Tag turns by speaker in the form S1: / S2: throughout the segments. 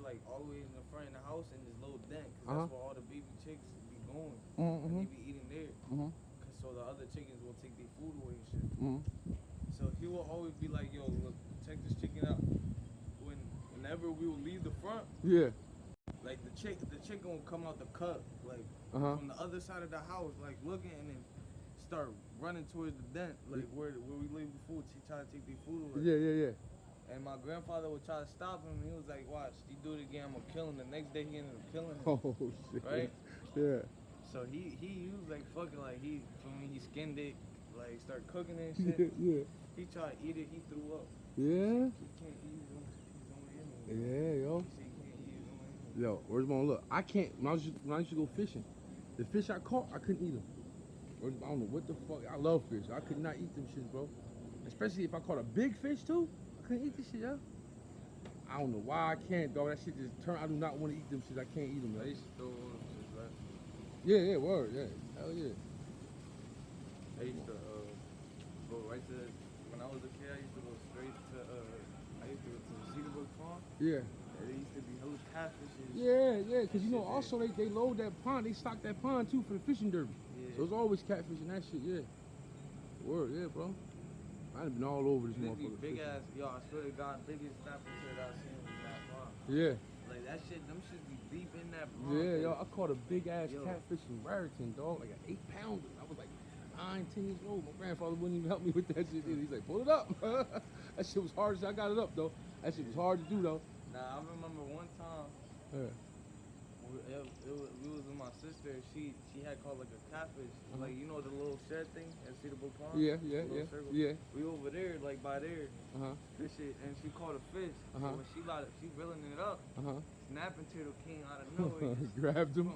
S1: like all the way in the front of the house in this little dent, cause that's where all the baby chicks be going, and they be eating there. Cause so the other chickens will take their food away and shit. So he will always be like, yo, look, check this chicken out. Whenever we will leave the front, like the chicken will come out the cut, like from the other side of the house, like looking, and then start running towards the dent, like where we leave the food. She try to take their food away.
S2: Yeah.
S1: And my grandfather would try to stop him. He was like, watch, you do it again, I'm gonna kill him. The next day he ended up killing him.
S2: Oh shit.
S1: Right?
S2: Yeah.
S1: So he used like fucking like he skinned it, like start cooking it and shit.
S2: Yeah.
S1: He tried to eat it, he threw up.
S2: Yeah.
S1: He can't eat it. He's only in there.
S2: Yeah, yo.
S1: He said he can't eat it. He's only in there.
S2: Yo, where's my look? I can't. When I used to go fishing, the fish I caught, I couldn't eat them. I don't know what the fuck. I love fish. I could not eat them shits, bro. Especially if I caught a big fish too. I couldn't eat this shit, yo. I don't know why I can't, dog. That shit just turn. I do not want to eat them shit. I can't eat them.
S1: They
S2: Yo.
S1: used to throw all them shit, right?
S2: Yeah, word, yeah. Hell yeah.
S1: I used to go right to, when I was a kid, I used to go straight to, I used to go to the Cedarbrook Farm.
S2: Yeah.
S1: There used to be hella catfishes.
S2: Yeah, because you know, also they load that pond, they stock that pond too for the fishing derby.
S1: Yeah.
S2: So it's always catfish and that shit, yeah. Word, yeah, bro. I done been all over this
S1: They be
S2: motherfucker.
S1: big ass, yo, I swear to God, biggest snapper shit I've seen in that pond.
S2: Yeah.
S1: Like that shit, them shit be deep in that pond.
S2: Yeah, yo, I caught a big ass
S1: Yo.
S2: catfish in Raritan, dog, like an 8-pounder. I was like 9, 10 years old. My grandfather wouldn't even help me with that shit. He's like, pull it up. That shit was hard as I got it up though. That shit was hard to do though.
S1: Nah, I remember one time,
S2: Yeah.
S1: we was with my sister. She had caught like a catfish, like you know the little shed thing at Cedarbrook Pond.
S2: Yeah.
S1: Circle?
S2: Yeah.
S1: We over there, like by there,
S2: Uh-huh.
S1: shit, and she caught a fish. So when she reeling it up, snapping turtle came out of nowhere.
S2: Grabbed him.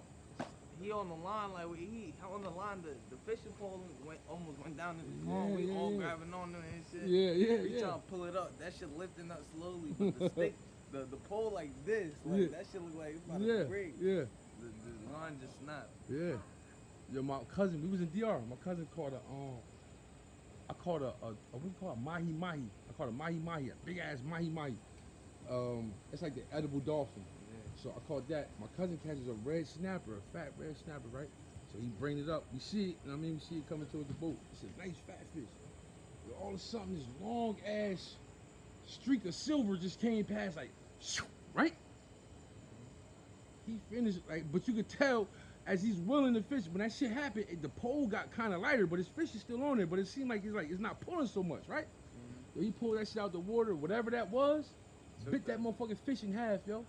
S1: He on the line, like he on the line. The fishing pole almost went down in the pond. We all grabbing on them and shit. We trying to pull it up. That shit lifting up slowly, but the stick, the pole like this, like that shit look like it's about to break.
S2: Yeah.
S1: The line just snapped.
S2: Yeah. Yo, my cousin, we was in DR. My cousin caught I caught a what do you call it? Mahi mahi. I caught a mahi mahi, a big ass mahi mahi. It's like the edible dolphin. So I caught that. My cousin catches a red snapper, a fat red snapper, right? So he bring it up. We see it, you know what I mean? We see it coming towards the boat. It's a nice fat fish. Yo, all of a sudden, this long ass streak of silver just came past, like, shoo, right? He finished, like, but you could tell as he's willing the fish. When that shit happened, the pole got kind of lighter, but his fish is still on there. But it seemed like it's not pulling so much, right? Yo, he pulled that shit out the water, whatever that was, bit that motherfucking fish in half, yo.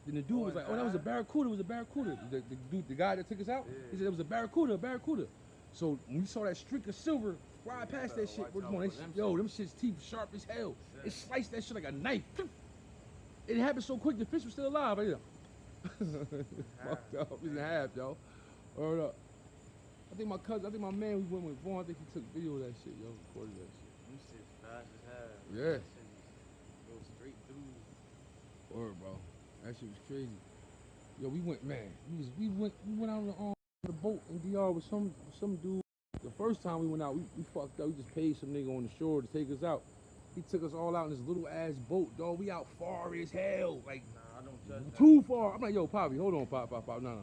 S2: Then the dude was like, oh, that was a barracuda, it was a barracuda. The guy that took us out, he said it was a barracuda, So when we saw that streak of silver fly past that shit, them shit's teeth sharp as hell. It sliced that shit like a knife. It happened so quick, the fish was still alive. Right there. Fucked up, he's in half, yo. Word up. I think my man, we went with Vaughn, I think he took video of that shit, yo, recorded that shit.
S1: Them shit fast as hell.
S2: Yeah.
S1: That shit just go straight through.
S2: Word, bro. That shit was crazy. Yo, we went out on the boat in DR with some dude. The first time we went out, we fucked up. We just paid some nigga on the shore to take us out. He took us all out in this little ass boat, dog. We out far as hell, like
S1: Nah, I don't judge
S2: too far. I'm like, yo, Poppy, hold on, Pop. No.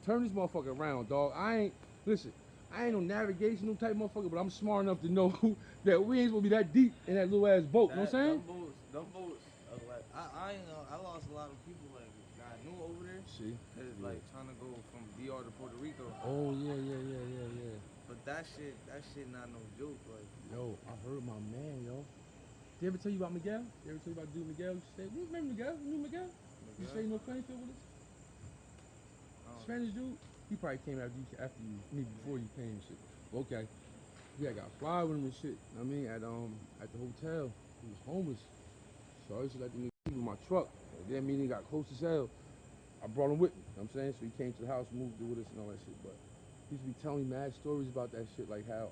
S2: Turn this motherfucker around, dog. I ain't no navigational type motherfucker, but I'm smart enough to know that we ain't supposed to be that deep in that little ass boat. You know what I'm saying?
S1: Them boats are like, I ain't know, I lost a lot of people like I knew over there.
S2: See?
S1: Cause it's like trying to go from DR to Puerto Rico.
S2: Oh yeah.
S1: But that shit not no joke. Like,
S2: yo, I heard my man, yo. Did I ever tell you about Miguel? Did I ever tell you about dude Miguel? You say, you remember Miguel? You knew Miguel? You stayed in North Plainfield with us? Spanish dude? He probably came after you, me before you came and shit. Okay. Yeah, I got fly with him and shit. I mean, at the hotel. He was homeless. So I used to let the nigga sleep in my truck. And then me and he got close as hell. I brought him with me, you know what I'm saying? So he came to the house, moved with us and all that shit. But he used to be telling me mad stories about that shit, like how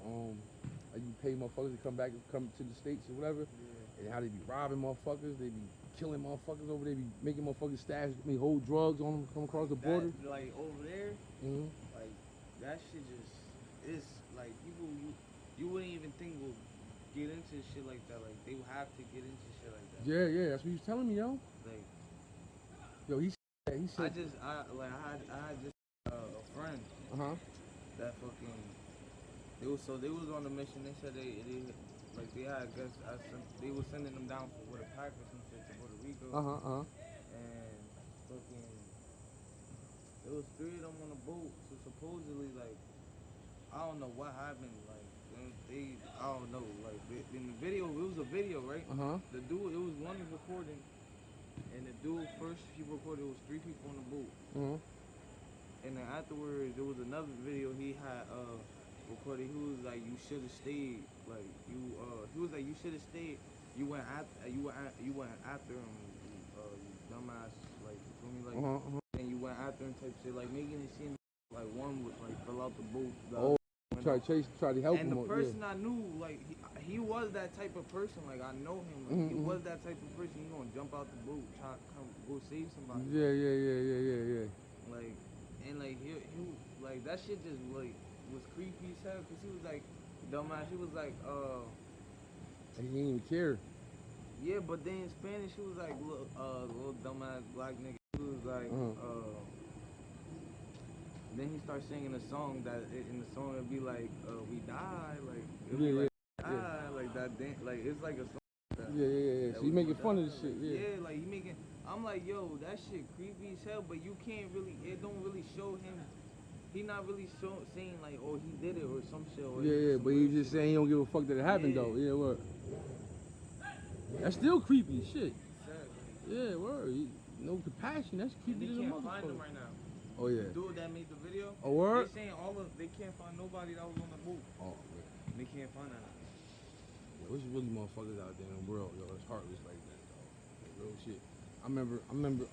S2: like you pay motherfuckers to come to the States or whatever. And how they be robbing motherfuckers, they be killing motherfuckers over there, be making motherfuckers hold drugs on them, come across the border.
S1: Like over there, like that shit just is like people you wouldn't even think will get into shit like that. Like they would have to get into shit like that.
S2: Yeah, that's what he was telling me, yo.
S1: Like
S2: Yo, he
S1: I
S2: said.
S1: had just a friend that fucking. They was on the mission. They said they had, I guess, they was sending them down with a pack or some shit to Puerto Rico. And fucking, there was 3 of them on the boat. So supposedly, like, I don't know what happened. Like, I don't know. Like, in the video, it was a video, right? The dude, it was one recording, and the dude first he recorded, it was 3 people on the boat. And then afterwards, there was another video he had recorded. He was like, "You should have stayed." Like he was like, "You should have stayed. You went after him, you dumbass." Like, you feel me? Like, and you went after him type shit. Like making it seem like one would like fill out the boat.
S2: Try to help him.
S1: And the person I knew, like he was that type of person. Like I know him. Like, he was that type of person. He gonna jump out the boat, try to go save somebody.
S2: Yeah.
S1: Like, and like he like that shit just like was creepy as hell, cause he was like, dumbass. He was like,
S2: he didn't even care.
S1: Yeah, but then in Spanish he was like, little dumbass black nigga. He was like, Then he starts singing a song that in the song it'd be like, we die, like it'd be like die, like that. Like it's like a song.
S2: Yeah. So you making fun of this shit,
S1: Yeah, like he making. I'm like, yo, that shit creepy as hell, but you can't really. It don't really show him. He not really saying like, oh, he did it or some shit. Or
S2: but he just saying he don't give a fuck that it happened though. Yeah, word. That's still creepy shit.
S1: Sad,
S2: yeah, word. No compassion. That's creepy.
S1: They can't find him right now.
S2: Oh yeah.
S1: The dude that made the video.
S2: Oh word.
S1: They saying they can't find nobody that was on the boat.
S2: Oh man.
S1: They can't find that.
S2: Yo, there's really motherfuckers out there in the world, yo. It's heartless like that, dog. Like, real shit. I remember